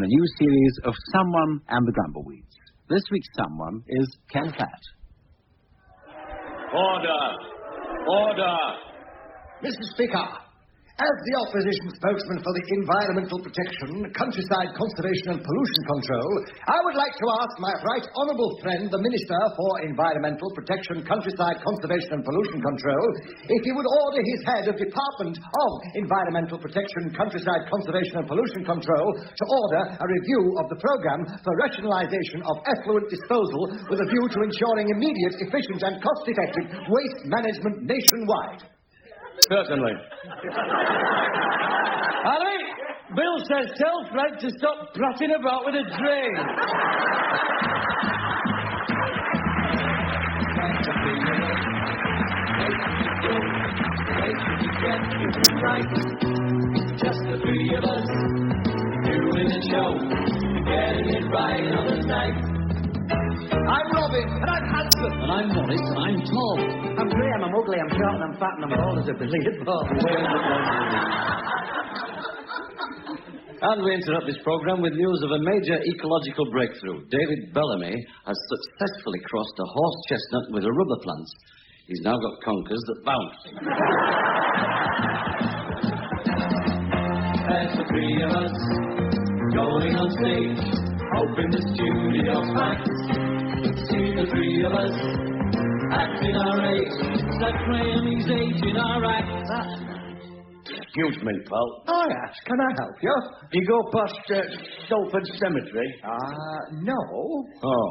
a new series of Someone and the Grumbleweeds. This week's Someone is Ken Platt. Order! Mr. Speaker, as the opposition spokesman for the Environmental Protection, Countryside Conservation and Pollution Control, I would like to ask my right honourable friend, the Minister for Environmental Protection, Countryside Conservation and Pollution Control, if he would order his head of Department of Environmental Protection, Countryside Conservation and Pollution Control to order a review of the programme for rationalisation of effluent disposal with a view to ensuring immediate, efficient and cost-effective waste management nationwide. Certainly. Harry, Bill says tell Fred to stop prattling about with a drain. Just the three of us doing the show, getting it right on the night. I'm Robin, and I'm handsome. And I'm Maurice, and I'm tall. I'm Graham, I'm ugly, I'm short, and I'm fat, and I'm bald as a billiard ball. And we interrupt this programme with news of a major ecological breakthrough. David Bellamy has successfully crossed a horse chestnut with a rubber plant. He's now got conkers that bounce. There's the three of us going on stage, hoping the studio's packed. See the three of us acting our age, that Graham is aging our act. Excuse me, pal. Oh, yes, can I help you? Do you go past Salford Cemetery? No. Oh.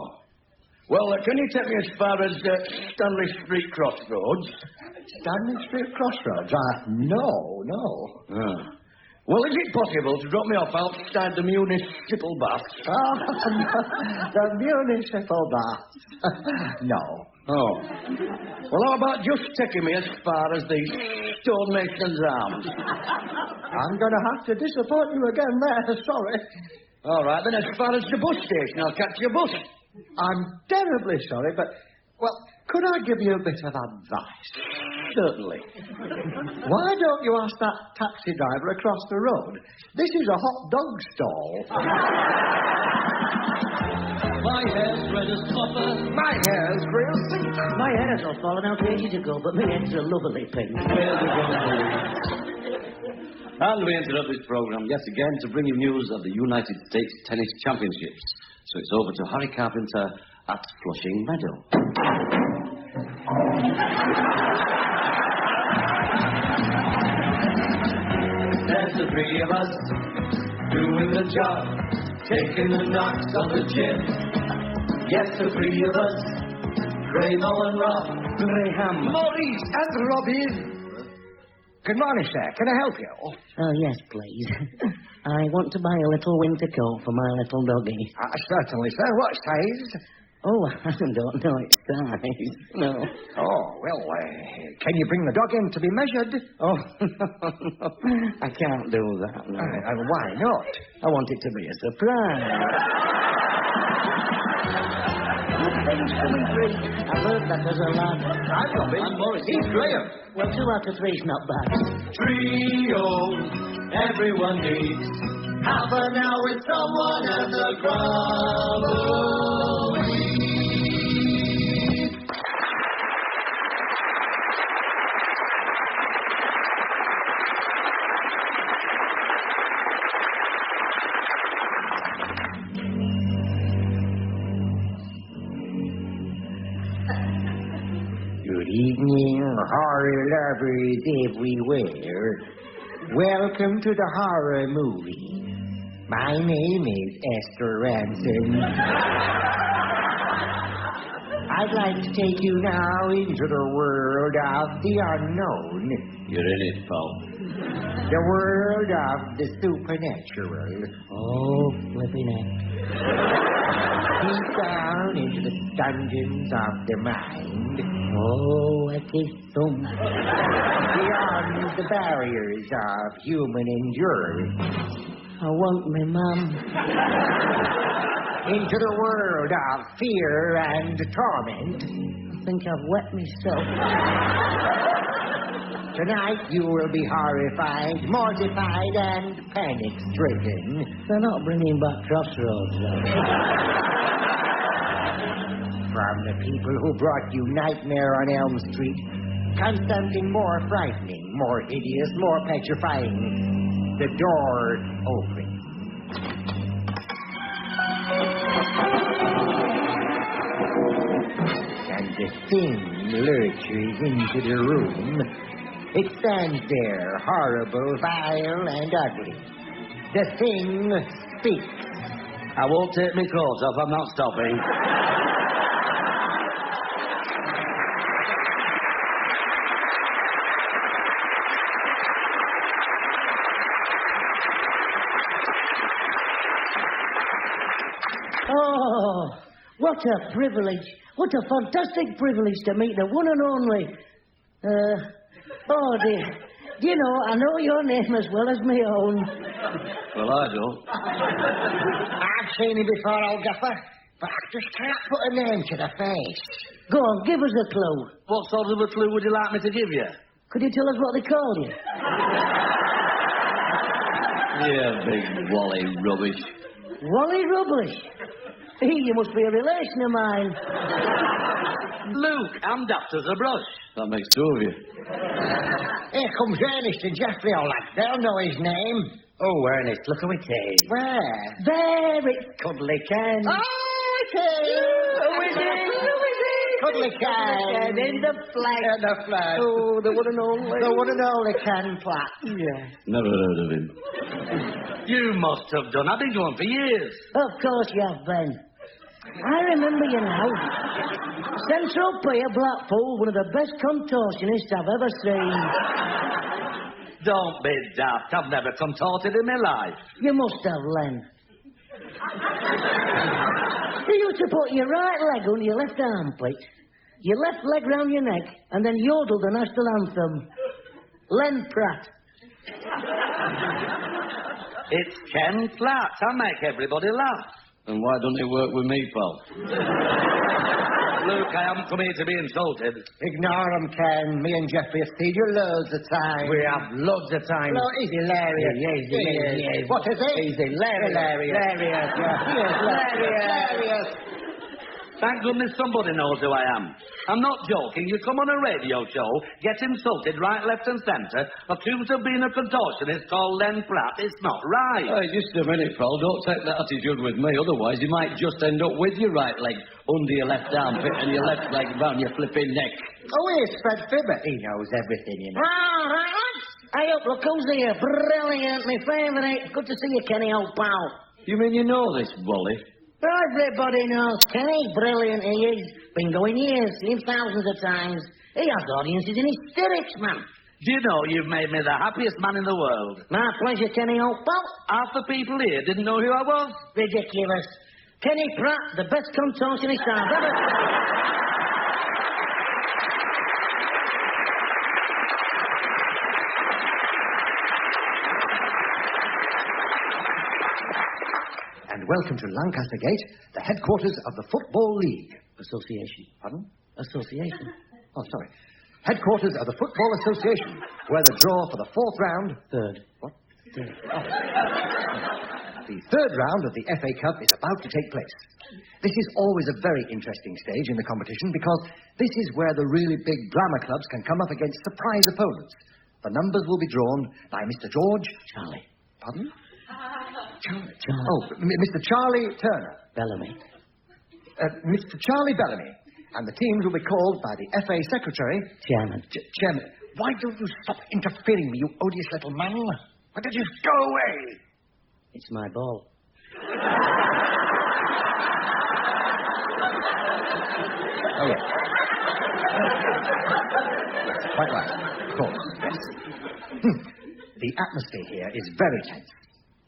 Well, can you take me as far as Stanley Street Crossroads? Stanley Street Crossroads? No. Ah. Well, is it possible to drop me off outside the municipal baths? The municipal baths. No. Oh. Well, how about just taking me as far as the Stonemason's Arms? I'm going to have to disappoint you again there, sorry. All right, then as far as the bus station, I'll catch your bus. I'm terribly sorry, but, well, could I give you a bit of advice? Certainly. Why don't you ask that taxi driver across the road? This is a hot dog stall. My hair's red as copper. My hair's real pink. My hair has all fallen out ages ago, but my head's a lovely pink. And we interrupt this programme yet again to bring you news of the United States Tennis Championships. So it's over to Harry Carpenter at Flushing Meadow. There's the three of us doing the job, taking the knocks on the chin. Yes, the three of us, Graham and Rob, Graham, Maurice and Robin. Good morning, sir. Can I help you? Oh, yes, please. I want to buy a little winter coat for my little doggie. Certainly, sir. What size? Oh, I don't know its size. No. Oh, well, can you bring the dog in to be measured? Oh, no. I can't do that, no. Why not? I want it to be a surprise. Things coming through. I've heard that there's a lad. I'm Robin. I'm Maurice. He's Graham. Well, 2 out of 3's not bad. Trio, everyone needs half an hour with someone at the Grumbleweeds. Good evening, horror lovers everywhere. Welcome to the horror movie. My name is Esther Ranson. I'd like to take you now into the world of the unknown. You're in it, pal. The world of the supernatural. Oh, flipping it. Deep down into the dungeons of the mind. Oh, I kiss them. Beyond the barriers of human endurance. I want my mum. Into the world of fear and torment. I think I've wet myself. Tonight you will be horrified, mortified, and panic-stricken. They're not bringing back Crossroads, though. From the people who brought you Nightmare on Elm Street comes something more frightening, more hideous, more petrifying. The door opens. And the thing lurches into the room. It stands there, horrible, vile, and ugly. The thing speaks. I won't take my clothes off. I'm not stopping. Oh, what a privilege. What a fantastic privilege to meet the one and only... oh, dear. Do you know, I know your name as well as my own. Well, I don't. I've seen him before, old gaffer, but I just can't put a name to the face. Go on, give us a clue. What sort of a clue would you like me to give you? Could you tell us what they call you? Yeah, big Wally rubbish. Wally Rubbish. You must be a relation of mine. Luke, I'm daft as a brush. That makes two of you. Here comes Ernest and Geoffrey, all lads. They'll know his name. Oh, Ernest, look who it is. Where? There, it's Cuddly Ken. Oh, it is. Who is it? Cuddly Ken. In the flag. In the flag. Oh, the one and only. The one and only Ken Platt. Yeah. Never heard of him. You must have done. I've been going for years. Of course you have, Ben. I remember you now. Central Pier, Blackpool, one of the best contortionists I've ever seen. Don't be daft. I've never contorted in my life. You must have, Len. You used to put your right leg under your left armpit, your left leg round your neck, and then yodel the national anthem. Len Pratt. It's Ken Platt. I make everybody laugh. And why don't it work with me, pal? Luke, I haven't come here to be insulted. Ignore him, Ken. Me and Geoffrey have seen you loads of times. We have loads of time. No, he's hilarious. He is. What is he? He's hilarious. Hilarious, yeah. He is hilarious. Thank goodness somebody knows who I am. I'm not joking. You come on a radio show, get insulted right, left and centre, accused of being a contortionist called Len Platt. It's not right. Hey, just a minute, pal. Don't take that attitude with me. Otherwise, you might just end up with your right leg under your left armpit and your left leg round your flipping neck. Oh, here's Fred Fibber. He knows everything, you know. All right, lads. Hey, up, look who's here. Brilliant, my favourite. Good to see you, Kenny, old pal. You mean you know this, Wally? Everybody knows Kenny. Brilliant he is. Been going years, seen him thousands of times. He has audiences in hysterics, man. Do you know you've made me the happiest man in the world? My pleasure, Kenny, old pal. Half the people here didn't know who I was. Ridiculous. Kenny Pratt, the best contortionist I've ever... And welcome to Lancaster Gate, the headquarters of the Football League. Association. Pardon? Association. Oh, sorry. Headquarters of the Football Association, where the draw for the fourth round... Third. What? Third. Oh. The third round of the FA Cup is about to take place. This is always a very interesting stage in the competition because this is where the really big drama clubs can come up against surprise opponents. The numbers will be drawn by Mr. George... Charlie. Pardon? Charlie. Oh, Mr. Charlie Turner. Bellamy. Mr. Charlie Bellamy. And the teams will be called by the FA Secretary... Chairman. Chairman. Why don't you stop interfering me, you odious little man? Why don't you go away? It's my ball. Oh, yes. Yes, quite right. Of course, yes. The atmosphere here is very tense.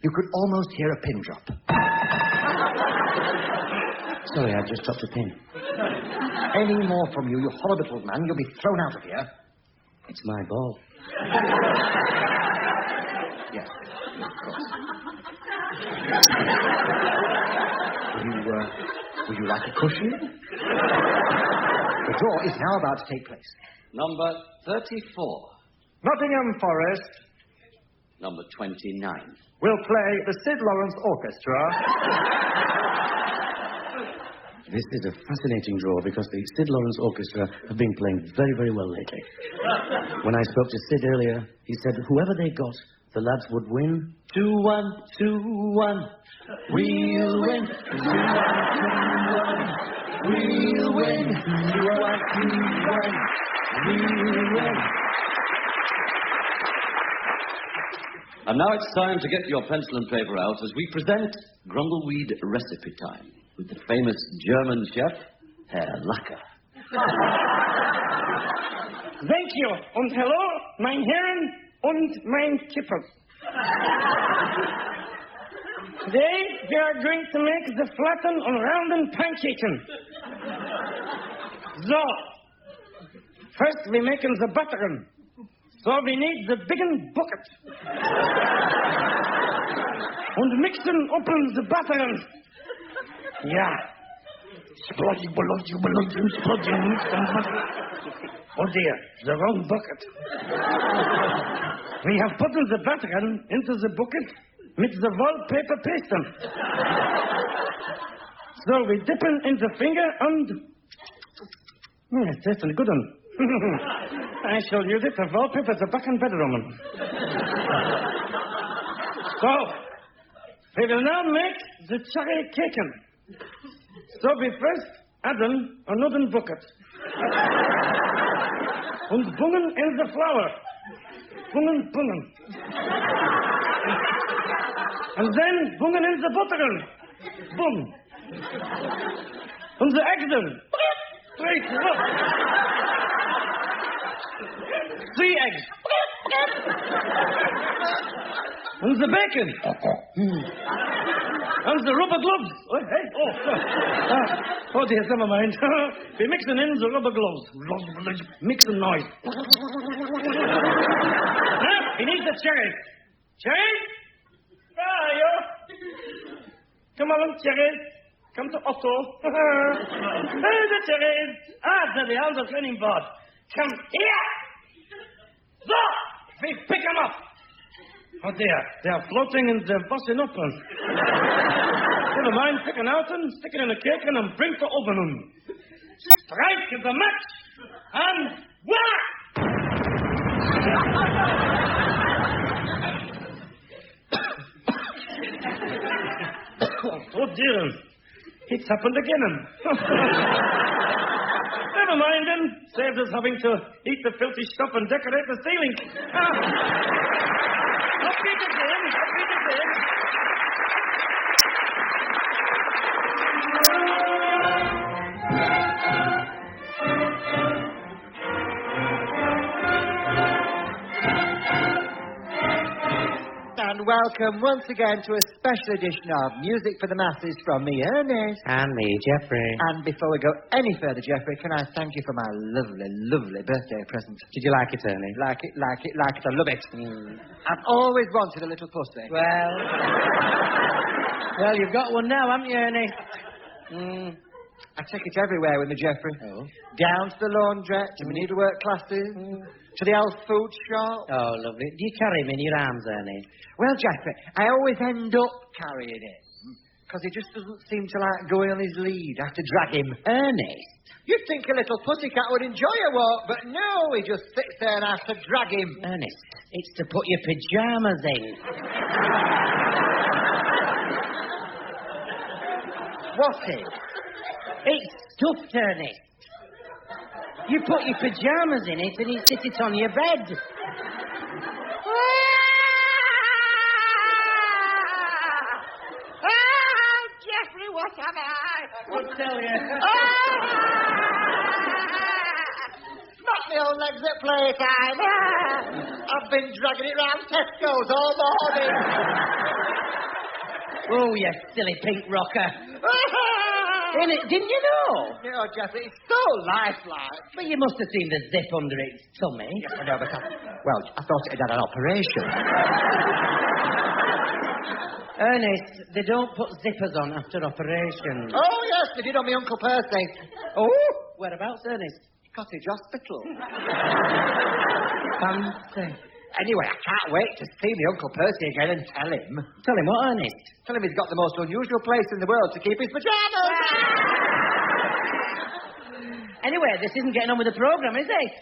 You could almost hear a pin drop. Sorry, I just dropped a pin. Any more from you, you horrible little man, you'll be thrown out of here. It's my ball. Yes, of course. Would you like a cushion? The draw is now about to take place. Number 34. Nottingham Forest Number 29. will play the Sid Lawrence Orchestra. This is a fascinating draw because the Sid Lawrence Orchestra have been playing very, very well lately. When I spoke to Sid earlier, he said whoever they got, the lads would win. 2-1, 2-1. We'll win. 2-1, 2-1. We'll win. 2-1, 2-1. We'll win. And now it's time to get your pencil and paper out as we present Grumbleweed Recipe Time with the famous German chef, Herr Lacker. Thank you, und hello, mein Herren und mein Kippers. Today, we are going to make the flatten and round pancaken. So, first we making the butteren. So we need the biggen bucket. And mixen open the butteren. Yeah. Splodgy, blodgy, blodgy, splodgy, oh dear, the wrong bucket. We have put the butteren into the bucket with the wallpaper paste. So we dip in the finger and... It's a good one. I shall use it for wallpaper the back and bedroom. So, we will now make the cherry caken. So we first add another bucket. And bungen in the flour. Bungen. And then bungen in the butteren. Boom. And the eggs in. Straight, look. 3 eggs. And the bacon. And the rubber gloves. Oh dear, never mind. We're mixing in the rubber gloves. Mixing noise. We need the cherries. Cherries? Where are you? Come on, cherries. Come to Otto. Hey, the cherries. There they are on the training board. Come here. So, we pick them up. Oh dear, they are floating and they're busting up. Never mind, picking out and sticking in a cake and bring to oven them. Strike the match and voila! Oh dear, it's happened again. Never mind then. Saves us having to eat the filthy stuff and decorate the ceiling. Up it again. And welcome once again to a special edition of Music for the Masses from me, Ernest. And me, Geoffrey. And before we go any further, Geoffrey, can I thank you for my lovely, lovely birthday present? Did you like it, Ernie? Like it. I love it. I've always wanted a little pussy. Well, you've got one now, haven't you, Ernie? I take it everywhere with me, Geoffrey. Oh. Down to the laundrette, to my needlework classes, to the health food shop. Oh, lovely. Do you carry him in your arms, Ernie? Well, Geoffrey, I always end up carrying him. Because he just doesn't seem to like going on his lead. I have to drag him. Ernest? You'd think a little pussycat would enjoy a walk, but no, he just sits there and I have to drag him. Ernest, it's to put your pyjamas in. What's it? It's stuffed, Ernest. You put your pyjamas in it and you sit it on your bed. Geoffrey, what am I? I'll tell you. Not my own legs at playtime. I've been dragging it round Tesco's all morning. Oh, you silly pink rocker. Didn't you know? No, Geoffrey, it's so lifelike. But you must have seen the zip under its tummy. Yes, I know, but I thought it had an operation. Ernest, they don't put zippers on after operations. Oh, yes, they did on my Uncle Percy. Oh, whereabouts, Ernest? Cottage Hospital. Fancy. Anyway, I can't wait to see my Uncle Percy again and tell him. Tell him what, Ernest? Tell him he's got the most unusual place in the world to keep his pyjamas. Anyway, this isn't getting on with the programme, is it?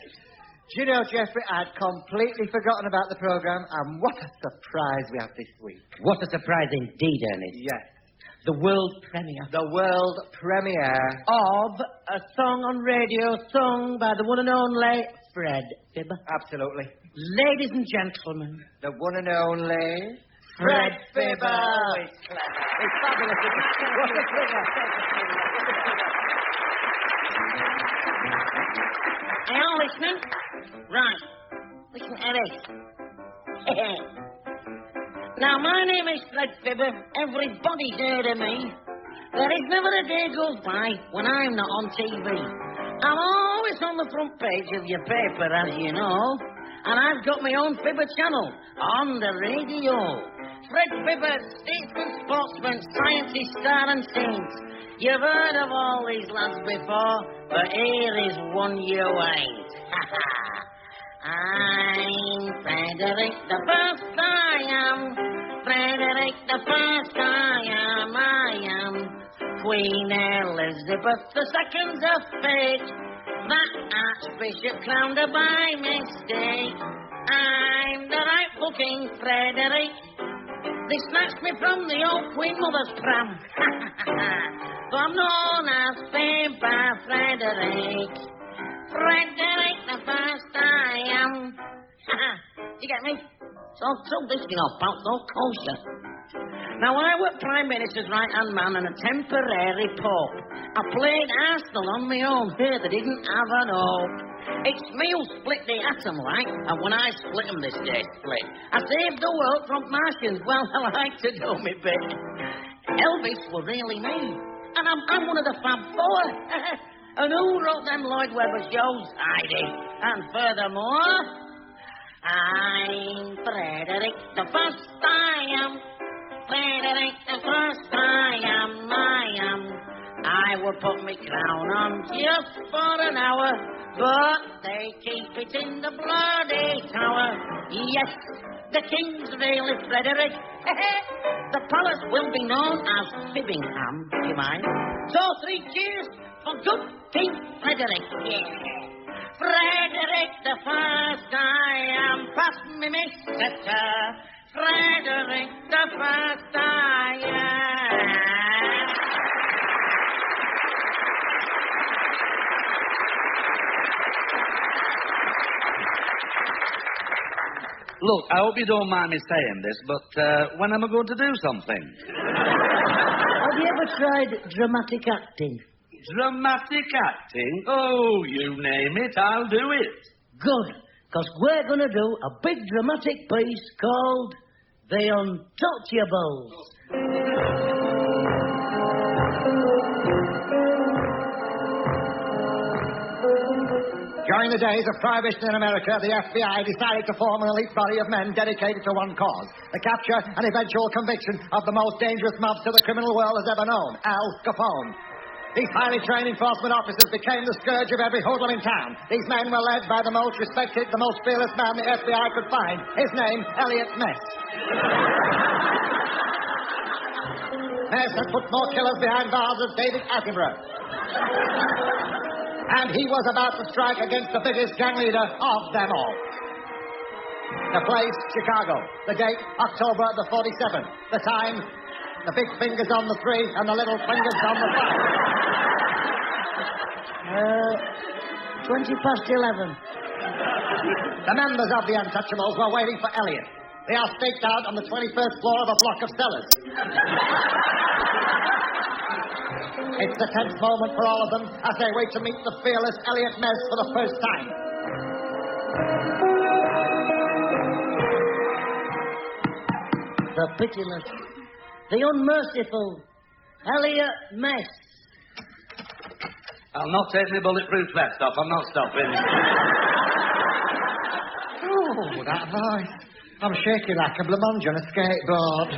Do you know, Geoffrey, I'd completely forgotten about the programme, and what a surprise we have this week. What a surprise indeed, Ernest. Yes. The world premiere. The world premiere. Of a song on radio sung by the one and only Fred Fibber. Absolutely. Ladies and gentlemen. The one and only Fred Fibber. Oh, it's clever. It's fabulous. What a figure. Are you all listening? Right. Listen to this. Now, my name is Fred Fibber. Everybody's heard of me. There is never a day goes by when I'm not on TV. I'm always on the front page of your paper, as you know. And I've got my own Fibber channel on the radio. Fred Fibber, statesman, sportsman, scientist, star and saint. You've heard of all these lads before, but here is one you ain't. I'm Frederick the First, I am. Frederick the First, I am. Queen Elizabeth II's a fake. That Archbishop crowned her by mistake. I'm the rightful King Frederick. They snatched me from the old Queen Mother's pram. So I'm known as Fibber Frederick. Frederick the First I am. You get me? So this, bounce all kosher. Now, I was Prime Minister's right-hand man and a temporary pope. I played Arsenal on my own. Here, they didn't have an hope. It's me who split the atom, like, and when I split them, they stay split. I saved the world from Martians. Well, I like to do me bit. Elvis was really me, and I'm one of the Fab Four. And who wrote them Lloyd Webber shows? I did. And furthermore, I'm Frederick the First, I am. Frederick the First, I am. I will put my crown on just for an hour, but they keep it in the bloody tower. Yes, the king's really Frederick. The palace will be known as Fibbingham, do you mind? So 3 cheers for good King Frederick. Yeah. Frederick the First, I am. Pass me my scepter. Frederick the First, I am. Look, I hope you don't mind me saying this, but when am I going to do something? Have you ever tried dramatic acting? Dramatic acting? Oh, you name it, I'll do it. Good, because we're going to do a big dramatic piece called The Untouchables. During the days of Prohibition in America, the FBI decided to form an elite body of men dedicated to one cause, the capture and eventual conviction of the most dangerous mobster the criminal world has ever known, Al Capone. These highly trained enforcement officers became the scourge of every hoodlum in town. These men were led by the most respected, the most fearless man the FBI could find. His name, Elliot Ness. Ness had put more killers behind bars than David Attenborough. And he was about to strike against the biggest gang leader of them all. The place, Chicago. The date, October the 47th. The time, the big fingers on the 3 and the little fingers on the 5. 11:20. The members of the Untouchables were waiting for Elliot. They are staked out on the 21st floor of a block of cellars. It's a tense moment for all of them as they wait to meet the fearless Elliot Ness for the first time. The pitiless, the unmerciful Elliot Ness. I'll not take my bulletproof vest off. I'm not stopping. Oh, that voice. I'm shaky like a blancmange on a skateboard.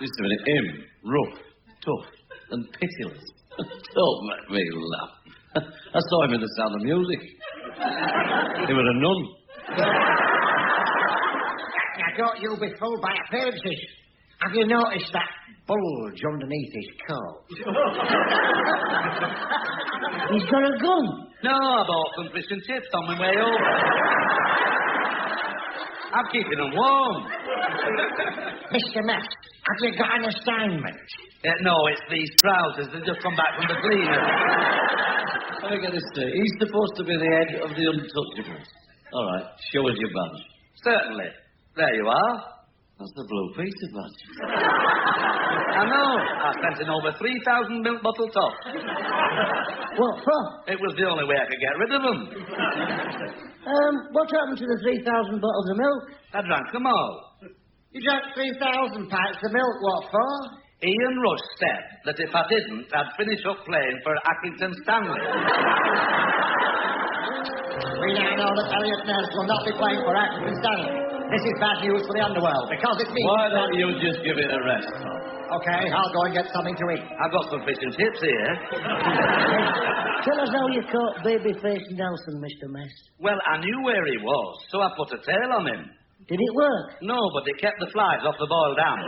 Just a minute. Him, rough, tough, and pitiless. Don't make me laugh. I saw him in The Sound of Music. He was a nun. Now, don't you be fooled by appearances. Have you noticed that bulge underneath his coat? He's got a gun. No, I bought some fish and chips on my way over. I'm keeping them warm. Mr. Matt, have you got an assignment? No, it's these trousers. They've just come back from the cleaner. Let me get this straight. He's supposed to be the head of the Untouchables. All right, show us your badge. Certainly. There you are. That's the Blue Peter badge. I know. I sent in over 3,000 milk bottle tops. What for? It was the only way I could get rid of them. What happened to the 3,000 bottles of milk? I drank them all. You drank 3,000 pints of milk, what for? Ian Rush said that if I didn't, I'd finish up playing for Accrington Stanley. We now know that Elliot Ness will not be playing for Accrington Stanley. This is bad news for the underworld, because it means... Why don't you just give it a rest, Tom? OK, I'll go and get something to eat. I've got some fish and chips here. Tell us how you caught Babyface Nelson, Mr. Mess. Well, I knew where he was, so I put a tail on him. Did it work? No, but it kept the flies off the boiled ham.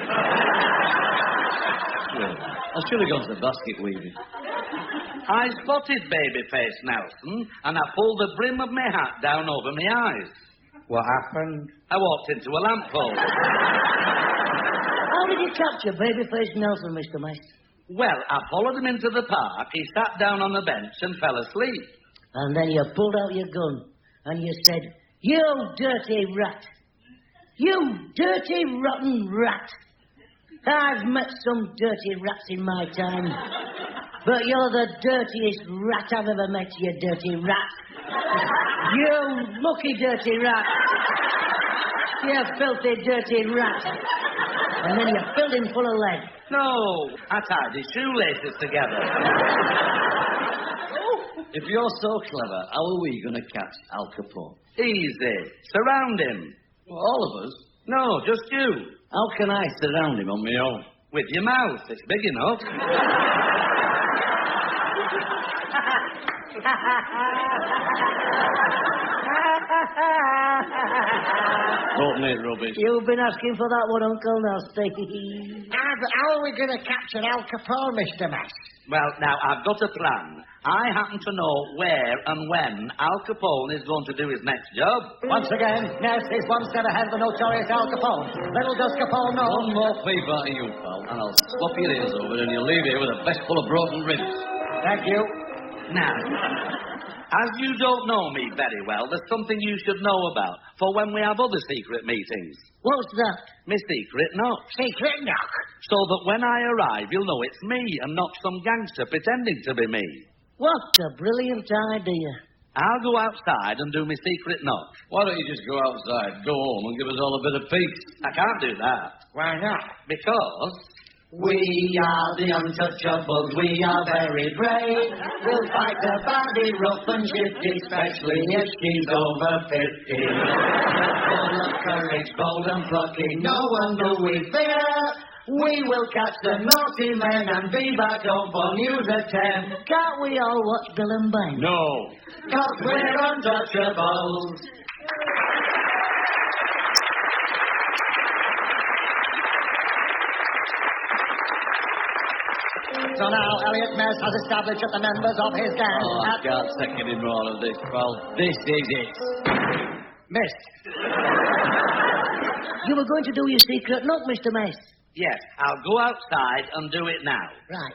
Well, I should have gone to the basket weaving. I spotted Babyface Nelson, and I pulled the brim of my hat down over my eyes. What happened? I walked into a lamppost. How did you capture Babyface Nelson, Mr. Mess? Well, I followed him into the park. He sat down on the bench and fell asleep. And then you pulled out your gun, and you said, "You dirty rat! You dirty, rotten rat! I've met some dirty rats in my time, but you're the dirtiest rat I've ever met, you dirty rat. You lucky dirty rat. You filthy, dirty rat." And then you filled him full of lead. No, I tied his shoelaces together. If you're so clever, how are we going to catch Al Capone? Easy. Surround him. Well, all of us? No, just you. How can I surround him on my own? With your mouth. It's big enough. Don't make rubbish. You've been asking for that one, Uncle Nasty. How are we going to capture Al Capone, Mr. Mass? Well, now, I've got a plan. I happen to know where and when Al Capone is going to do his next job. Once again, Ness is one step ahead of the notorious Al Capone. Little does Capone know... One more peep out of you, pal, and I'll swap your ears over and you'll leave here with a vest full of broken ribs. Thank you. Now, as you don't know me very well, there's something you should know about for when we have other secret meetings. What's that? My secret knock. Secret knock? So that when I arrive, you'll know it's me and not some gangster pretending to be me. What a brilliant idea. I'll go outside and do my secret knock. Why don't you just go outside, go home and give us all a bit of peace? I can't do that. Why not? Because... We are the Untouchables, we are very brave. We'll fight the baddie rough and shifty, especially if she's over 50. Full of courage, bold and plucky, no one do we fear. We will catch the naughty men and be back home for news at 10. Can't we all watch Bill and Bang? No. 'Cause we're Untouchables. So now Elliot Ness has established that the members of his gang... I can't take any more of this, pal. This is it. Missed. You were going to do your secret knock, Mr. Mess. Yes, I'll go outside and do it now. Right.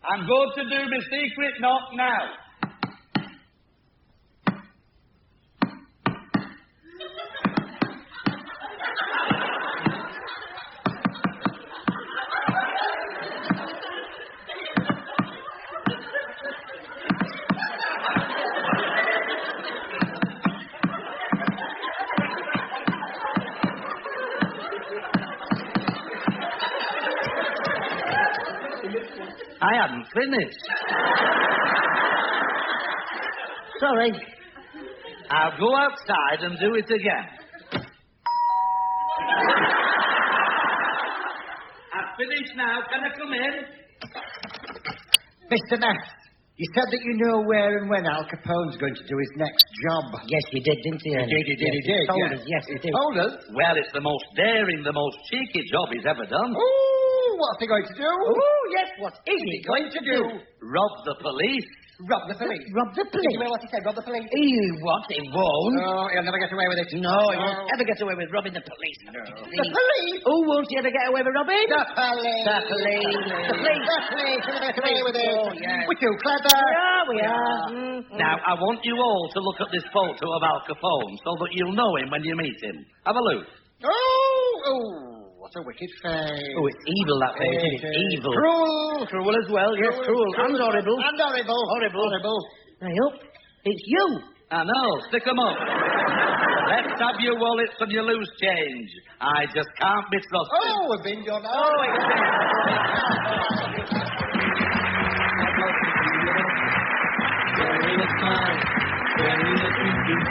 I'm going to do my secret knock now. I hadn't finished. Sorry. I'll go outside and do it again. I've finished now. Can I come in? Mr. Math, you said that you know where and when Al Capone's going to do his next job. Yes, he did, didn't he? He did. He told us, yes, he did. Told us? Well, it's the most daring, the most cheeky job he's ever done. Ooh, what's he going to do? Oh, yes, what is he going to do? Rob the police. Rob the police. Rob the Did you police? hear what he said? Rob the police. He won't. No, he'll never get away with it. No, he won't ever get away with robbing the police. The police? Oh, won't he ever get away with robbing? The police. The police. The police. The police. He'll never get away with it. Oh, yes. We're too clever. We are. Now, I want you all to look at this photo of Al Capone so that you'll know him when you meet him. Have a look. Oh, what a wicked face. Oh, it's evil, that face. It's evil. Cruel. Cruel as well, yes, cruel. And horrible. And horrible. Horrible. Hey, up. It's you. I know. Stick 'em up. Let's have your wallets and your loose change. I just can't be trusted. Oh, we've been your now. Oh, it's Sharing a smile, sharing a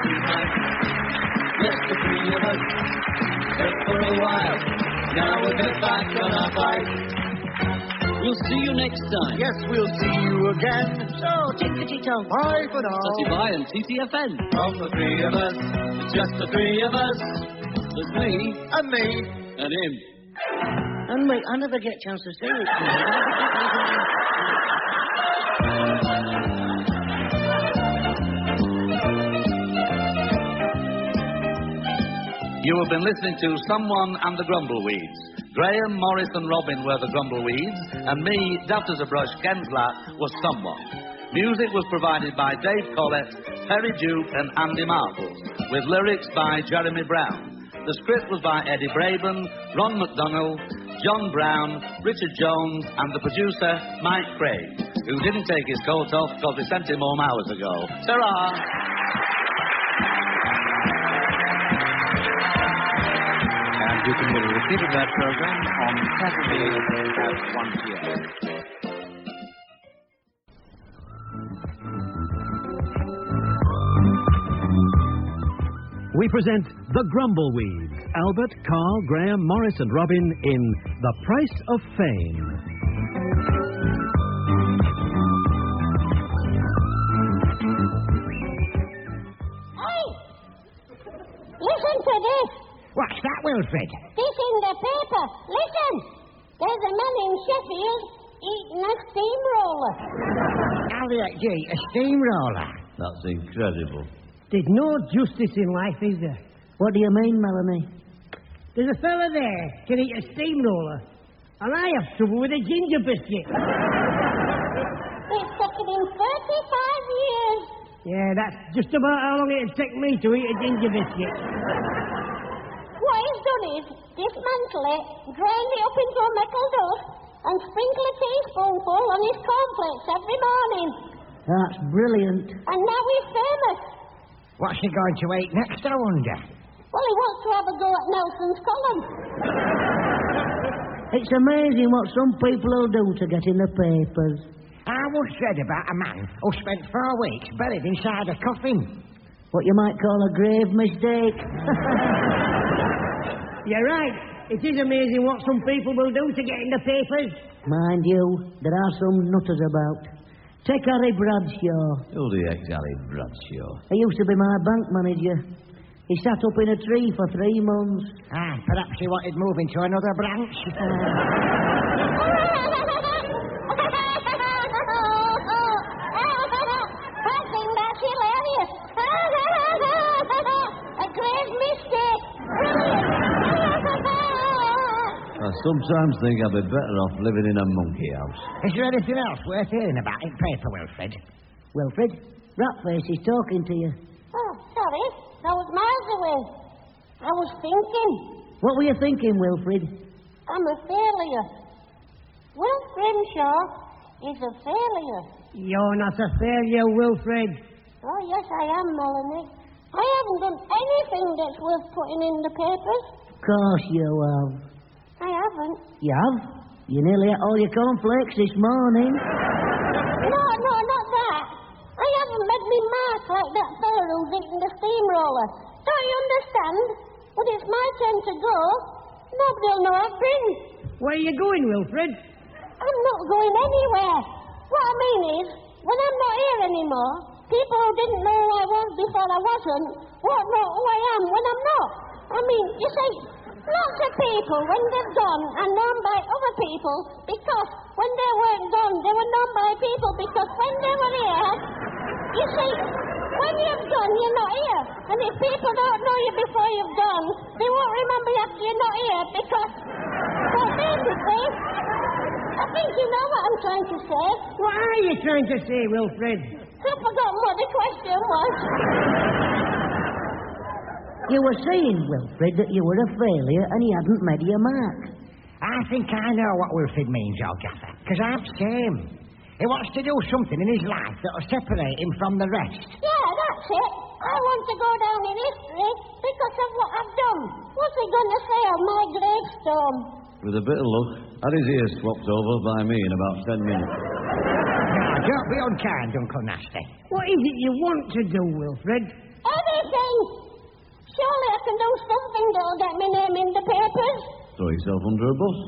sweet night. Just the three of us, just for a while. Now we'll get back on our bike. We'll see you next time. Yes, we'll see you again. so tinkety-tonk. Bye for now. Bye and TTFN. Of the three of us, just the three of us. There's me And me. and him. And wait, I never get a chance to say it. You have been listening to Someone and the Grumbleweeds. Graham, Maurice and Robin were the Grumbleweeds, and me, daft as a brush, Ken Flat, was Someone. Music was provided by Dave Collett, Perry Duke and Andy Marbles, with lyrics by Jeremy Brown. The script was by Eddie Braben, Ron McDonnell, John Brown, Richard Jones and the producer, Mike Craig, who didn't take his coat off because we sent him home hours ago. Ta-ra! And you can hear a repeat of that program on Saturday at 1 p.m. We present the Grumbleweeds. Albert, Carl, Graham, Maurice and Robin in The Price of Fame. Hey! Listen to this. What's that, Wilfred? This in the paper. Listen. There's a man in Sheffield eating a steamroller. Elliot G, a steamroller. That's incredible. There's no justice in life, is there? What do you mean, Melanie? There's a fella there can eat a steamroller, and I have trouble with a ginger biscuit. It's taken him 35 years. Yeah, that's just about how long it'd take me to eat a ginger biscuit. What he's done is dismantle it, grind it up into a metal dust, and sprinkle a teaspoonful on his cornflakes every morning. That's brilliant. And now he's famous. What's he going to eat next, I wonder? Well, he wants to have a go at Nelson's column. It's amazing what some people will do to get in the papers. I once read about a man who spent 4 weeks buried inside a coffin. What you might call a grave mistake. You're right. It is amazing what some people will do to get in the papers. Mind you, there are some nutters about. Take Harry Bradshaw. Who the heck's Harry Bradshaw? He used to be my bank manager. He sat up in a tree for 3 months. Perhaps he wanted moving to another branch. I think that's hilarious. A grave mistake. I sometimes think I'd be better off living in a monkey house. Is there anything else worth hearing about in paper, Wilfred? Wilfred, Ratface is talking to you. Oh, sorry. I was miles away. I was thinking. What were you thinking, Wilfred? I'm a failure. Will Grimshaw is a failure. You're not a failure, Wilfred. Oh, yes, I am, Melanie. I haven't done anything that's worth putting in the papers. Of course you have. I haven't. You have? You nearly ate all your cornflakes this morning. No, not that. I haven't made me mark like that fella who's eating the steamroller. Don't you understand? When it's my turn to go, nobody'll know I've been. Where are you going, Wilfred? I'm not going anywhere. What what I mean is, when I'm not here anymore, people who didn't know who I was before I wasn't won't know who I am when I'm not. I mean, you see, lots of people, when they're gone, are known by other people because when they weren't gone, they were known by people because when they were here, you see, when you've gone, you're not here. And if people don't know you before you've gone, they won't remember you after you're not here because, well, basically, I think you know what I'm trying to say. What are you trying to say, Wilfred? I've forgotten what the question was. You were saying, Wilfred, that you were a failure and you hadn't made your mark. I think I know what Wilfred means, old gaffer, because I'm the same. He wants to do something in his life that'll separate him from the rest. Yeah, that's it. I want to go down in history because of what I've done. What's he going to say on my gravestone? With a bit of luck, had his ear swapped over by me in about 10 minutes. Now, don't be unkind, Uncle Nasty. What is it you want to do, Wilfred? Everything. Surely I can do something that'll get my name in the papers. Throw yourself under a bus.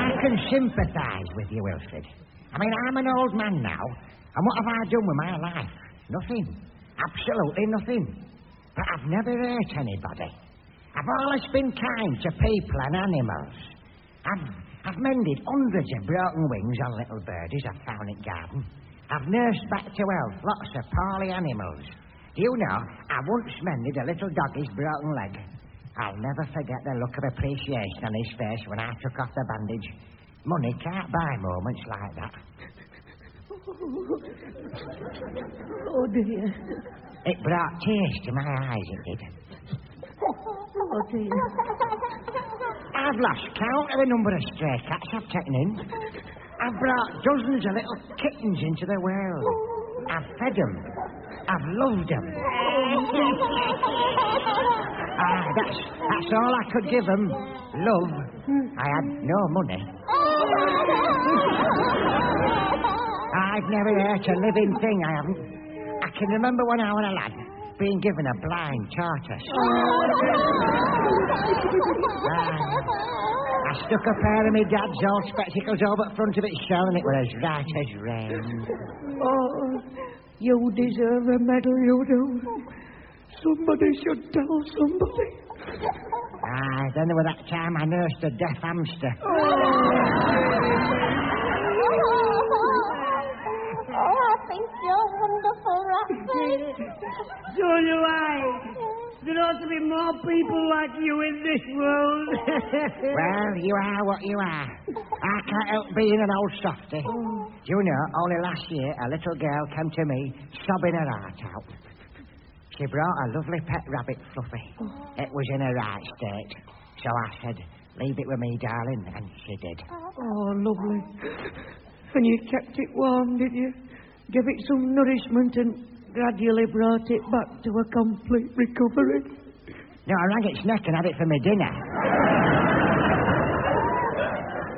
I can sympathise with you, Wilfred. I mean, I'm an old man now, and what have I done with my life? Nothing. Absolutely nothing. But I've never hurt anybody. I've always been kind to people and animals. I've mended hundreds of broken wings on little birdies I've found in garden. I've nursed back to health lots of poorly animals. Do you know, I once mended a little doggie's broken leg. I'll never forget the look of appreciation on his face when I took off the bandage. Money can't buy moments like that. Oh, dear. It brought tears to my eyes, it did. Oh, dear. I've lost count of the number of stray cats I've taken in. I've brought dozens of little kittens into the world. I've fed them. I've loved them. That's all I could give them. Love. I had no money. I've never hurt a living thing, I haven't. I can remember when I was a lad being given a blind tortoise. I stuck a pair of my dad's old spectacles over the front of its shell and it was as right as rain. Oh, you deserve a medal, you do. Somebody should tell somebody. Then there was that time I nursed a deaf hamster. Oh, I think you're wonderful, Raffy. So do I. There ought to be more people like you in this world. Well, you are what you are. I can't help being an old softy. Do you know, only last year a little girl came to me sobbing her heart out. She brought a lovely pet rabbit, Fluffy. It was in a right state. So I said, leave it with me, darling, and she did. Oh, lovely. And you kept it warm, did you? Gave it some nourishment and gradually brought it back to a complete recovery. No, I wrung its neck and had it for my dinner.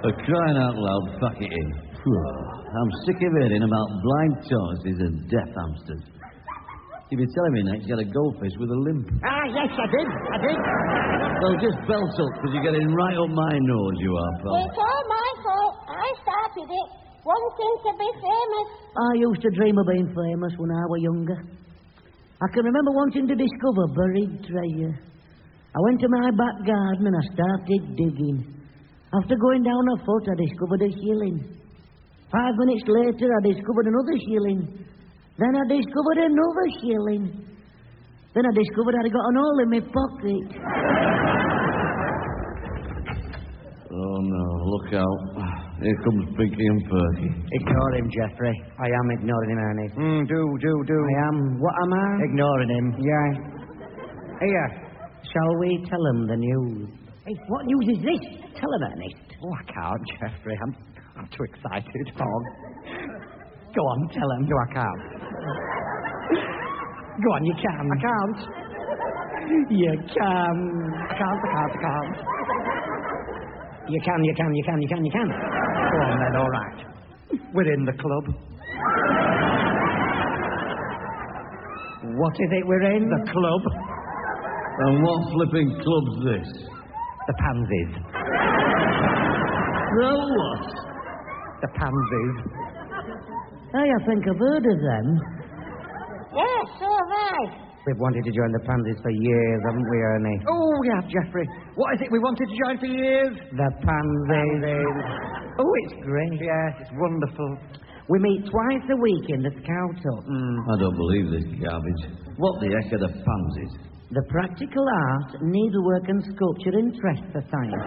For crying out loud, fuck it in. I'm sick of hearing about blind tortoises and deaf hamsters. You've been telling me next you had a goldfish with a limp. Yes, I did. Well, just belt up, because you're getting right up my nose, you are, pal. It's all my fault. I started it. Wanting to be famous. I used to dream of being famous when I was younger. I can remember wanting to discover buried treasure. I went to my back garden and I started digging. After going down a foot, I discovered a shilling. 5 minutes later, I discovered another shilling. Then I discovered another shilling. Then I discovered I'd got an hole in my pocket. Oh, no, look out. Here comes Pinky and Perky. Ignore him, Geoffrey. I am ignoring him, Annie. Do. I am. What am I? Ignoring him. Yeah. Here. Shall we tell him the news? Hey, what news is this? Tell him, Ernest. Oh, I can't, Geoffrey. I'm too excited. Oh. Go on, tell him. No, I can't. Go on, you can. I can't. You can. I can't. You can. Go on then, all right. We're in the club. What is it we're in? The club. And what flipping club's this? The Pansies. The what? The Pansies. Hey, I think I've heard of them. Yes, so have I. We've wanted to join the Pansies for years, haven't we, Ernie? Oh, we have, Geoffrey. What is it we wanted to join for years? The Pansies. Oh, it's great. Yes, it's wonderful. We meet twice a week in the Scout Hut. I don't believe this garbage. What the heck are the Pansies? The Practical Art, Needlework and Sculpture Interest Society.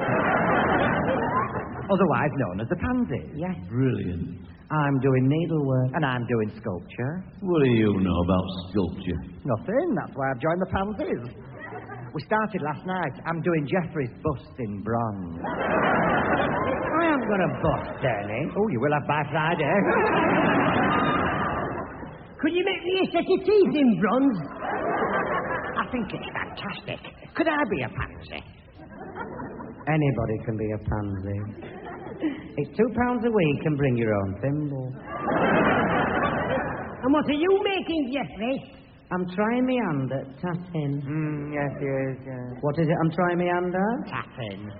Otherwise known as the Pansies. Yes. Brilliant. I'm doing needlework. And I'm doing sculpture. What do you know about sculpture? Nothing. That's why I've joined the Pansies. We started last night. I'm doing Geoffrey's bust in bronze. I haven't got a bust, Ernie. Oh, you will have by Friday. Could you make me a set of teeth in bronze? I think it's fantastic. Could I be a pansy? Anybody can be a pansy. It's £2 a week and bring your own thimble. And what are you making, Geoffrey? I'm trying my hand at tatting. Yes. What is it I'm trying my hand at? Tatting.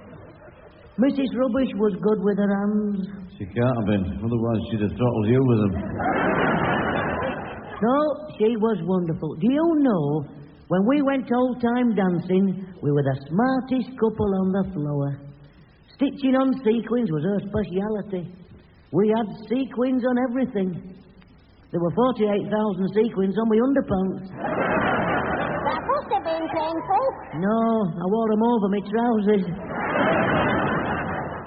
Mrs. Rubbish was good with her hands. She can't have been, otherwise she'd have throttled you with them. No, she was wonderful. Do you know, when we went old-time dancing, we were the smartest couple on the floor. Stitching on sequins was her speciality. We had sequins on everything. There were 48,000 sequins on my underpants. That must have been painful. No, I wore them over my trousers.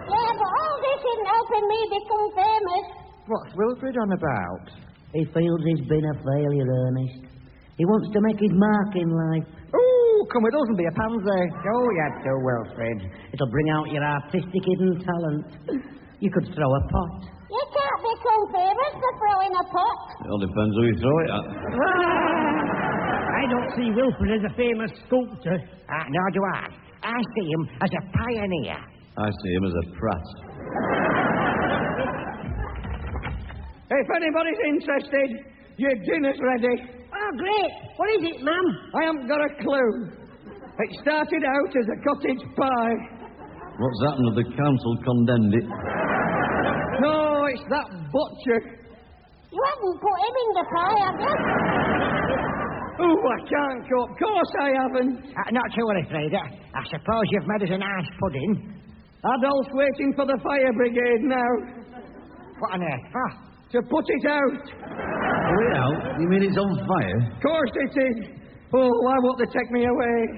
Yeah, but all this isn't helping me become famous. What's Wilfred on about? He feels he's been a failure, Ernest. He wants to make his mark in life. Oh, come with us and be a pansy. Oh, you do, Wilfred. It'll bring out your artistic hidden talent. You could throw a pot. You can't become famous for throwing a pot. It all depends who you throw it at. I don't see Wilfred as a famous sculptor. Nor do I. I see him as a pioneer. I see him as a prat. If anybody's interested, your dinner's ready. Oh, great. What is it, ma'am? I haven't got a clue. It started out as a cottage pie. What's happened? The council condemned it. No, it's that butcher. You haven't put him in the pie, have you? Oh, I can't cope. Of course I haven't. Not too worry, Freda. I suppose you've made us a nice pudding. Adolf's waiting for the fire brigade now. What on earth for? To put it out. Put it out? You mean it's on fire? Of course it is. Oh, why won't they take me away?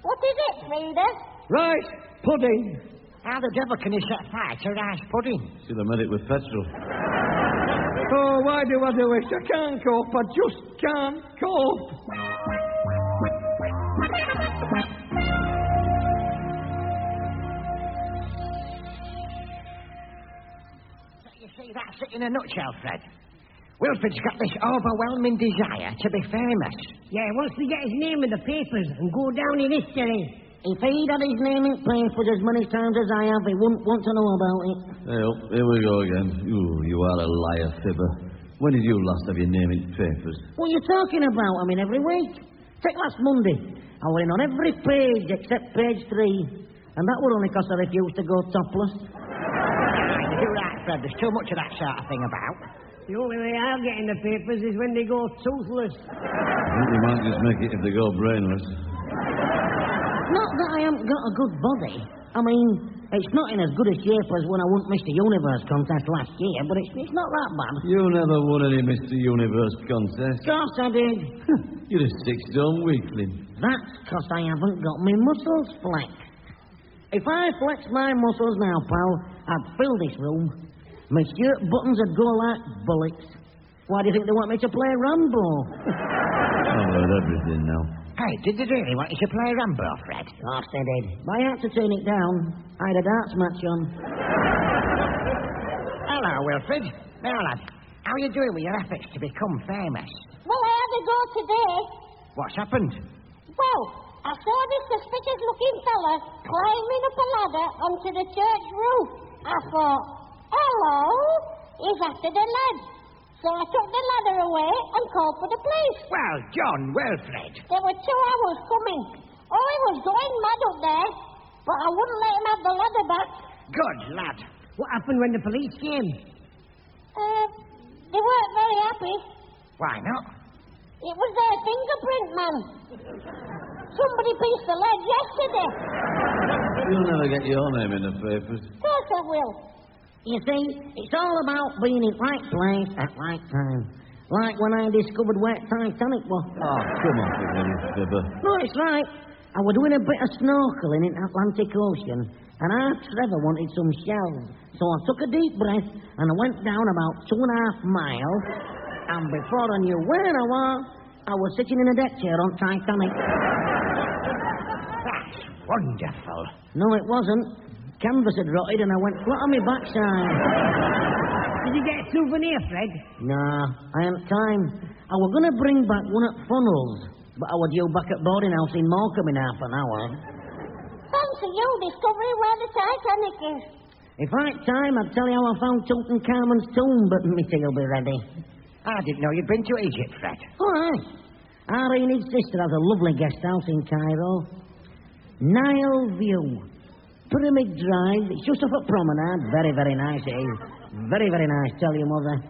What is it, Frida? Rice pudding. How the devil can you set fire to rice pudding? Should have made it with petrol. Oh, why do I do it? I can't cope. I just can't cope. You see, that's it in a nutshell, Fred. Wilfred's got this overwhelming desire to be famous. Yeah, he wants to get his name in the papers and go down in history. If he'd had his name in papers as many times as I have, he wouldn't want to know about it. Hey, oh, here we go again. Ooh, you are a liar, fibber. When did you last have your name in papers? What are you talking about? I mean, every week. Take last Monday. I went in on every page except page 3. And that would only because I refused to go topless. You're right, Fred. There's too much of that sort of thing about. The only way I'll get in the papers is when they go toothless. I think you might just make it if they go brainless. Not that I haven't got a good body. I mean, it's not in as good a shape as when I won Mr. Universe contest last year, but it's not that bad. You never won any Mr. Universe contest. Of course I did. You're a 6-stone weakling. That's because I haven't got my muscles flexed. If I flexed my muscles now, pal, I'd fill this room. My shirt buttons would go like bullets. Why do you think they want me to play Rambo? I've heard everything now. Hey, did they really want you to play Rambo, Fred? Of course they did. But I had to turn it down. I had a darts match on. Hello, Wilfred. Now, lad, how are you doing with your efforts to become famous? Well, I had to go today. What's happened? Well, I saw this suspicious-looking fella climbing up a ladder onto the church roof. I thought, hello, he's after the lads. So I took the ladder away and called for the police. Well, John, Wilfred. There were 2 hours coming. Oh, he was going mad up there, but I wouldn't let him have the ladder back. Good lad. What happened when the police came? They weren't very happy. Why not? It was their fingerprint, man. Somebody pieced the leg yesterday. You'll never get your name in the papers. Of course I will. You see, it's all about being in right place at right time. Like when I discovered where Titanic was. Oh, come on, fibber. No, it's right. I was doing a bit of snorkeling in the Atlantic Ocean, and our Trevor wanted some shells. So I took a deep breath, and I went down about 2.5 miles, and before I knew where I was sitting in a deck chair on Titanic. That's wonderful. No, it wasn't. Canvas had rotted, and I went flat on my backside. Did you get a souvenir, Fred? Nah, I hadn't time. I was going to bring back one at Funnels, but I was due back at boarding house in Morecambe in half an hour. Fancy you discovering where the Titanic is. If right time, I'd tell you how I found Tutankhamun's tomb, but me will be ready. I didn't know you'd been to Egypt, Fred. All right. Irene's sister has a lovely guest house in Cairo. Nile View. Pyramid Drive. It's just off a promenade. Very, very nice, it is. Very, very nice, tell your mother.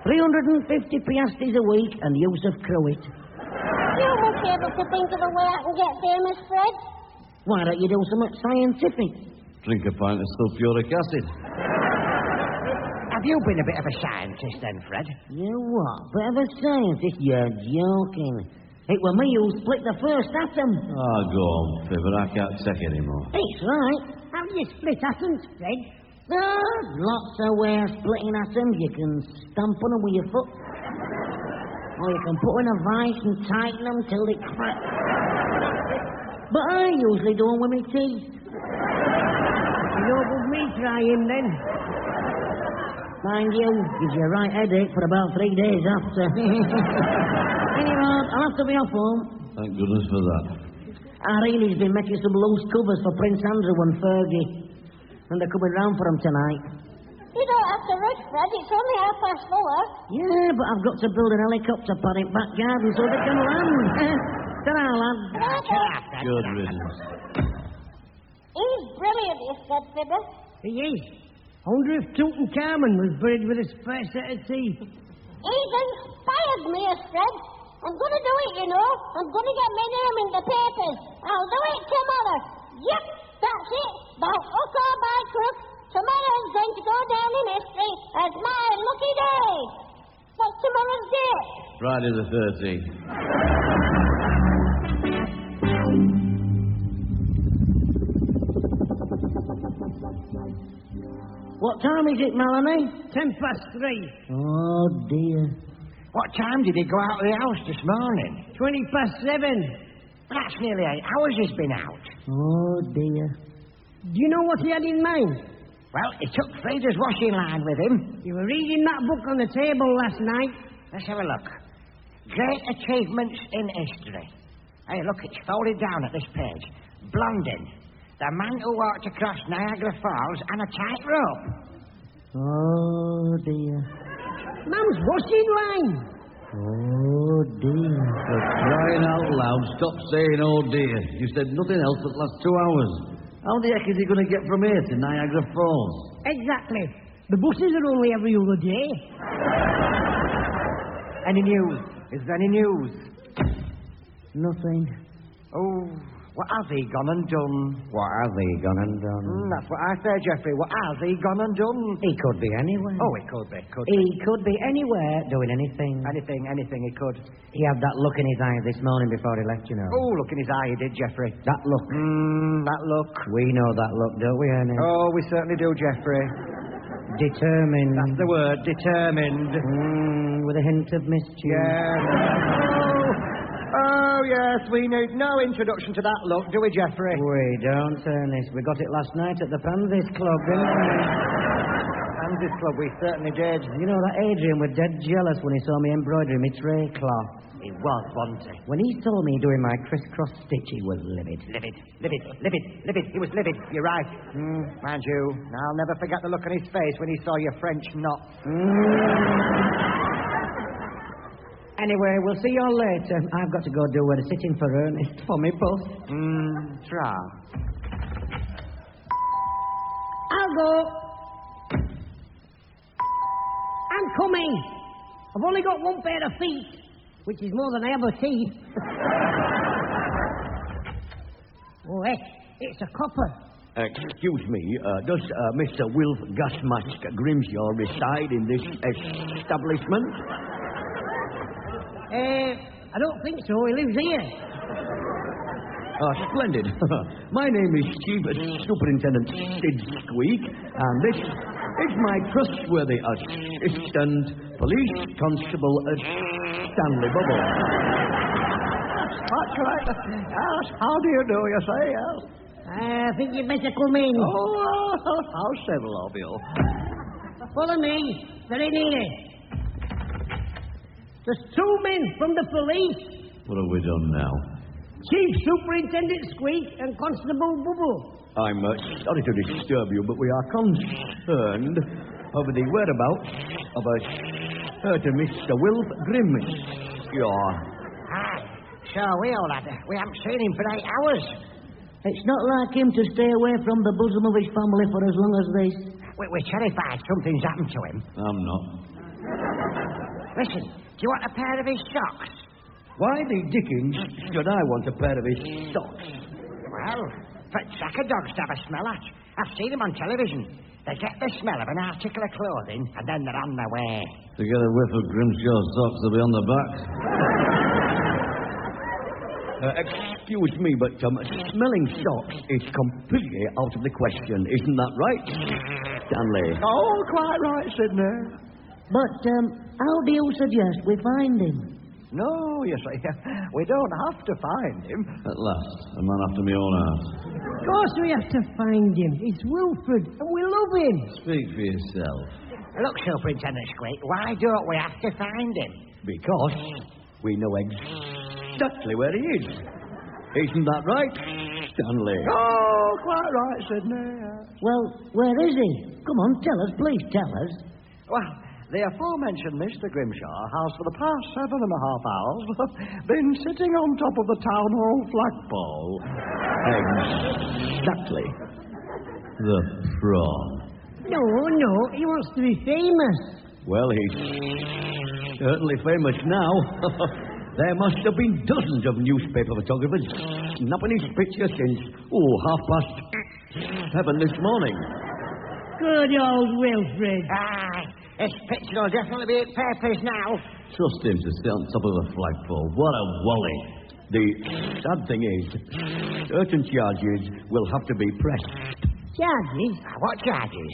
350 piastres a week and use of cruet. You must be able to think of a way I can get famous, Fred. Why don't you do something scientific? Drink a pint of sulfuric acid. Have you been a bit of a scientist then, Fred? You what? Bit of a scientist? You're joking. It was me who split the first atom. Oh, go on, fibber. I can't take anymore. It's right. How do you split atoms, Fred? There's lots of ways of splitting atoms. You can stamp on them with your foot. Or you can put in a vice and tighten them till they crack. But I usually do them with my teeth. You know with me trying, then. Mind you, gives you a right headache for about 3 days after. Anyway, I'll have to be off home. Thank goodness for that. Irene's been making some loose covers for Prince Andrew and Fergie. And they're coming round for them tonight. You don't have to rush, Fred. It's only 4:30. Yeah, but I've got to build an helicopter pad in back garden so they can land. Ta-ra, lads. Good riddance. He's brilliant, this Fred Fibber. He is. I wonder if Tutankhamun was buried with a spare set of teeth. He's inspired me, Fred. I'm going to do it, you know. I'm going to get my name in the papers. I'll do it tomorrow. Yep, that's it. By hook or by crook, tomorrow's going to go down in history as my lucky day. What's tomorrow's date? Friday the 13th. What time is it, Melanie? 3:10. Oh, dear. What time did he go out of the house this morning? 7:20. That's nearly 8 hours he's been out. Oh, dear. Do you know what he had in mind? Well, he took Frieda's washing line with him. You were reading that book on the table last night. Let's have a look. Great achievements in history. Hey, look, it's folded down at this page. Blondin, the man who walked across Niagara Falls on a tightrope. Oh, dear. Mum's washing line. Oh, dear. For crying out loud, stop saying oh dear. You said nothing else for the last 2 hours. How the heck is he going to get from here to Niagara Falls? Exactly. The buses are only every other day. Any news? Is there any news? Nothing. Oh, what has he gone and done? What has he gone and done? That's what I say, Geoffrey. What has he gone and done? He could be anywhere. Oh, it could be. He could be anywhere doing anything. Anything he could. He had that look in his eyes this morning before he left, you know. Oh, look in his eye, he did, Geoffrey. That look. That look. We know that look, don't we, Ernie? Oh, we certainly do, Geoffrey. Determined. That's the word, determined. With a hint of mischief. Yeah. Oh, yes, we need no introduction to that look, do we, Geoffrey? We don't, Ernest. We got it last night at the Pansies Club, didn't we? Pansies Club, we certainly did. You know, that Adrian was dead jealous when he saw me embroidering my tray cloth. He was, wasn't he? When he saw me doing my crisscross stitch, he was livid. Livid. He was livid. You're right. Mind you, I'll never forget the look on his face when he saw your French knots. Anyway, we'll see you all later. I've got to go do a sitting for Ernest for me bus. Try. I'll go. I'm coming. I've only got one pair of feet, which is more than I ever teeth. Oh, heck, it's a copper. Excuse me, does Mr. Wilf Gasmask Grimshaw reside in this establishment? I don't think so. He lives here. Splendid. My name is Chief Superintendent Sid Squeak, and this is my trustworthy assistant, Police Constable Stanley Bubble. That's right. How do you do, you say? I think you'd better come in. Oh, how civil of you. Follow me. Very nearly. There's 2 men from the police. What have we done now? Chief Superintendent Squeak and Constable Bubble. I'm sorry to disturb you, but we are concerned over the whereabouts of a certain Mr. Wilf Grimshaw. So we haven't seen him for 8 hours. It's not like him to stay away from the bosom of his family for as long as this. We're terrified something's happened to him. I'm not. Listen, do you want a pair of his socks? Why the dickens should I want a pair of his socks? Well, for tracker dogs to have a smell at. I've seen them on television. They get the smell of an article of clothing, and then they're on their way. To get a whiff of Grimshaw's socks, they'll be on the back. Excuse me, but smelling socks is completely out of the question. Isn't that right, Stanley? Oh, quite right, Sidney. But how do you suggest we find him? No, you see, we don't have to find him. At last, a man after my own heart. Of course we have to find him. It's Wilfred, and we love him. Speak for yourself. Look, Superintendent Squeak, why don't we have to find him? Because we know exactly where he is. Isn't that right, Stanley? Oh, quite right, Sidney. Well, where is he? Come on, tell us, please tell us. Well, the aforementioned Mr. Grimshaw has for the past 7.5 hours been sitting on top of the town hall flagpole. Exactly. The prawn. No, he wants to be famous. Well, he's certainly famous now. There must have been dozens of newspaper photographers snapping his picture since, 7:30 this morning. Good old Wilfred. His picture will definitely be in papers now. Trust him to sit on top of a flagpole. What a wally. The sad thing is, certain charges will have to be pressed. Charges? What charges?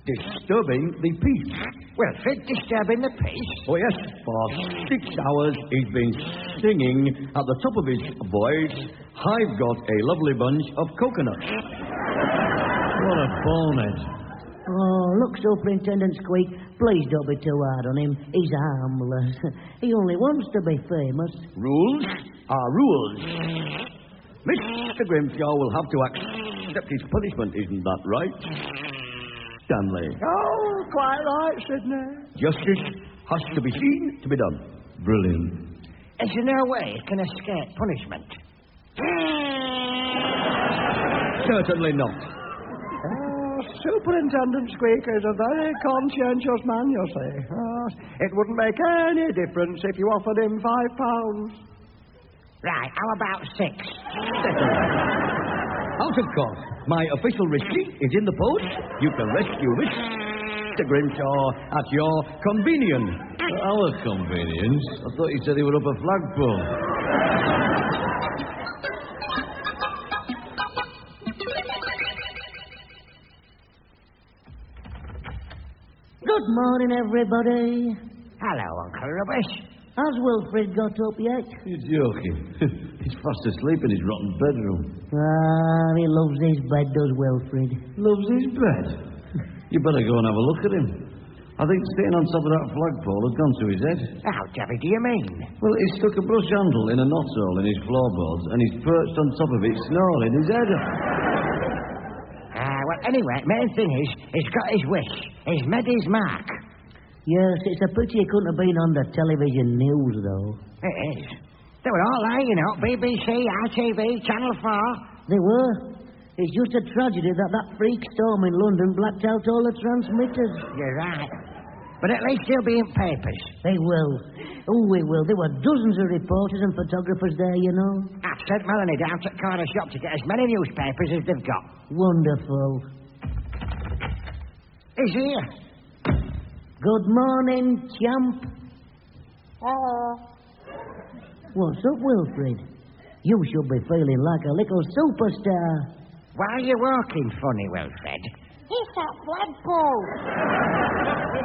Disturbing the peace. Wilfred, disturbing the peace? Oh, yes. For 6 hours he's been singing at the top of his voice, I've got a lovely bunch of coconuts. What a bonehead. Oh, look, Superintendent Squeak, please don't be too hard on him. He's harmless. He only wants to be famous. Rules are rules. Mr. Grimshaw will have to accept his punishment, isn't that right, Stanley? Oh, quite right, Sidney. Justice has to be seen to be done. Brilliant. Is there no way he can escape punishment? Certainly not. Superintendent Squeak is a very conscientious man, you see. It wouldn't make any difference if you offered him £5. Right, how about 6? Out of course. My official receipt is in the post. You can rescue Mr. Grimshaw at your convenience. Our convenience? I thought you said he were up a flagpole. Good morning, everybody. Hello, Uncle Rubbish. Has Wilfred got up yet? You're joking. He's fast asleep in his rotten bedroom. He loves his bed, does Wilfred. Loves his bed? You better go and have a look at him. I think staying on top of that flagpole has gone to his head. How Debbie do you mean? Well, he's stuck a brush handle in a knothole in his floorboards and he's perched on top of it, snoring his head off. Well, anyway, main thing is, he's got his wish. He's made his mark. Yes, it's a pity he couldn't have been on the television news, though. It is. They were all there, you know. BBC, ITV, Channel 4. They were. It's just a tragedy that freak storm in London blacked out all the transmitters. You're right. But at least they'll be in papers. They will. Oh, we will. There were dozens of reporters and photographers there, you know. I've sent Melanie down to the corner shop to get as many newspapers as they've got. Wonderful. He's here. Good morning, champ. Hello. What's up, Wilfred? You should be feeling like a little superstar. Why are you walking funny, Wilfred? It's that flagpole.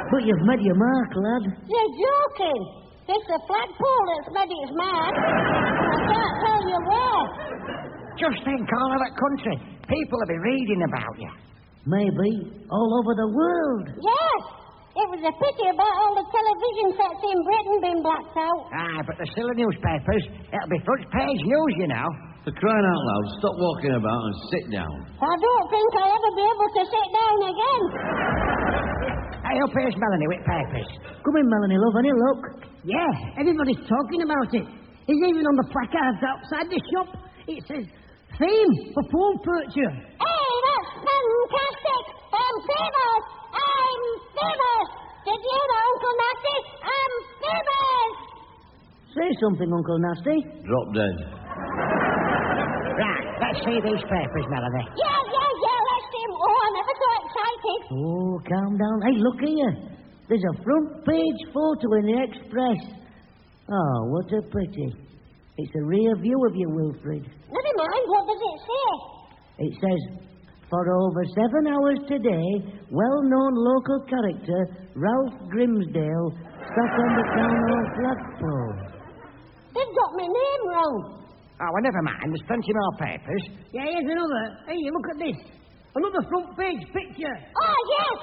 But you've made your mark, lad. You're joking. It's the flagpole that's made its mark. I can't tell you where. Just think, all over the country, people will be reading about you. Maybe all over the world. Yes. It was a pity about all the television sets in Britain being blacked out. Ah, but there's still the newspapers. It'll be front page news, you know. For crying out loud, stop walking about and sit down. I don't think I'll ever be able to sit down again. Hey, up here's Melanie with papers. Come in, Melanie, love. Any look? Yeah, everybody's talking about it. It's even on the placards outside the shop. It says, theme for pool purchase. Hey, that's fantastic. I'm famous. I'm famous. Did you know, Uncle Nasty? I'm famous. Say something, Uncle Nasty. Drop dead. Right, let's see these papers, Melanie. Yeah, let's see 'em. Oh, I'm ever so excited. Oh, calm down. Hey, look here. There's a front page photo in the Express. Oh, what a pity. It's a rear view of you, Wilfred. Never mind, what does it say? It says, for over 7 hours today, well-known local character Ralph Grimsdale sat on the town hall flagpole. They've got my name wrong. Oh, well, never mind. There's plenty more papers. Yeah, here's another. Hey, look at this. Another front page picture. Oh, yes.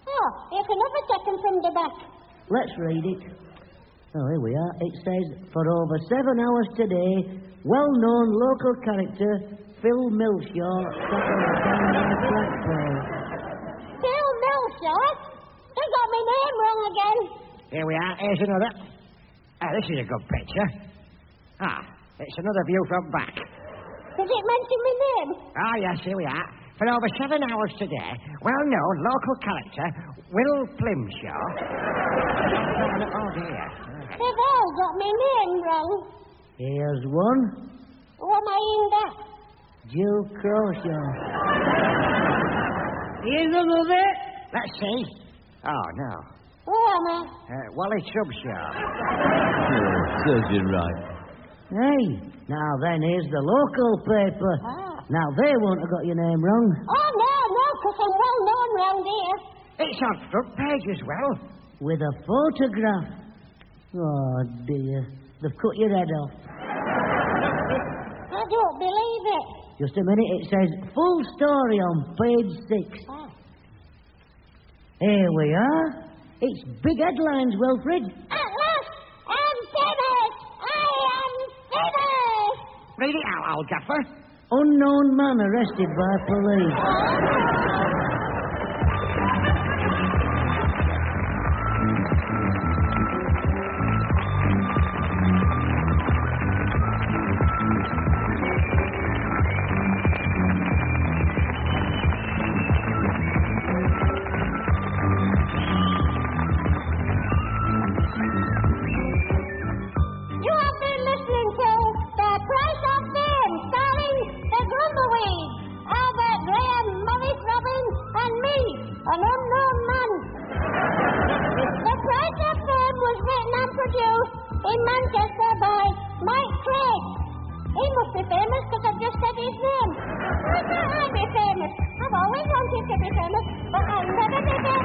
Oh, you can have a second from the back. Let's read it. Oh, here we are. It says, for over 7 hours today, well-known local character Phil Milshaw sat on the town hall flagpole. Phil Milshaw? They got my name wrong again. Here we are. Here's another. Ah, this is a good picture. Ah, it's another view from back. Does it mention my name? Ah, yes, here we are. For over 7 hours today, well-known local character Will Plimshaw. Oh, dear. They've all got my name wrong. Here's one. What am I in that? Jill Crawshaw. Here's another. Let's see. Oh, no. Who am I? Wally Chubshaw. Serves you right. Hey, now then, here's the local paper. Ah. Now, they won't have got your name wrong. Oh, no, because I'm well known round here. It's on front page as well. With a photograph. Oh, dear. They've cut your head off. I don't believe it. Just a minute, it says full story on page 6. Ah. Here we are. It's big headlines, Wilfred. At last, I'm famous. I am famous. Read it out, old gaffer. Unknown man arrested by police. You have been listening to The Price of Fame, starring the Grumbleweeds, Albert, Graham, Maurice, Robin, and me, an unknown man. The Price of Fame was written and produced in Manchester by Mike Craig. He must be famous because I've just said his name. Why can't I be famous? I've always wanted to be famous, but I'll never be famous.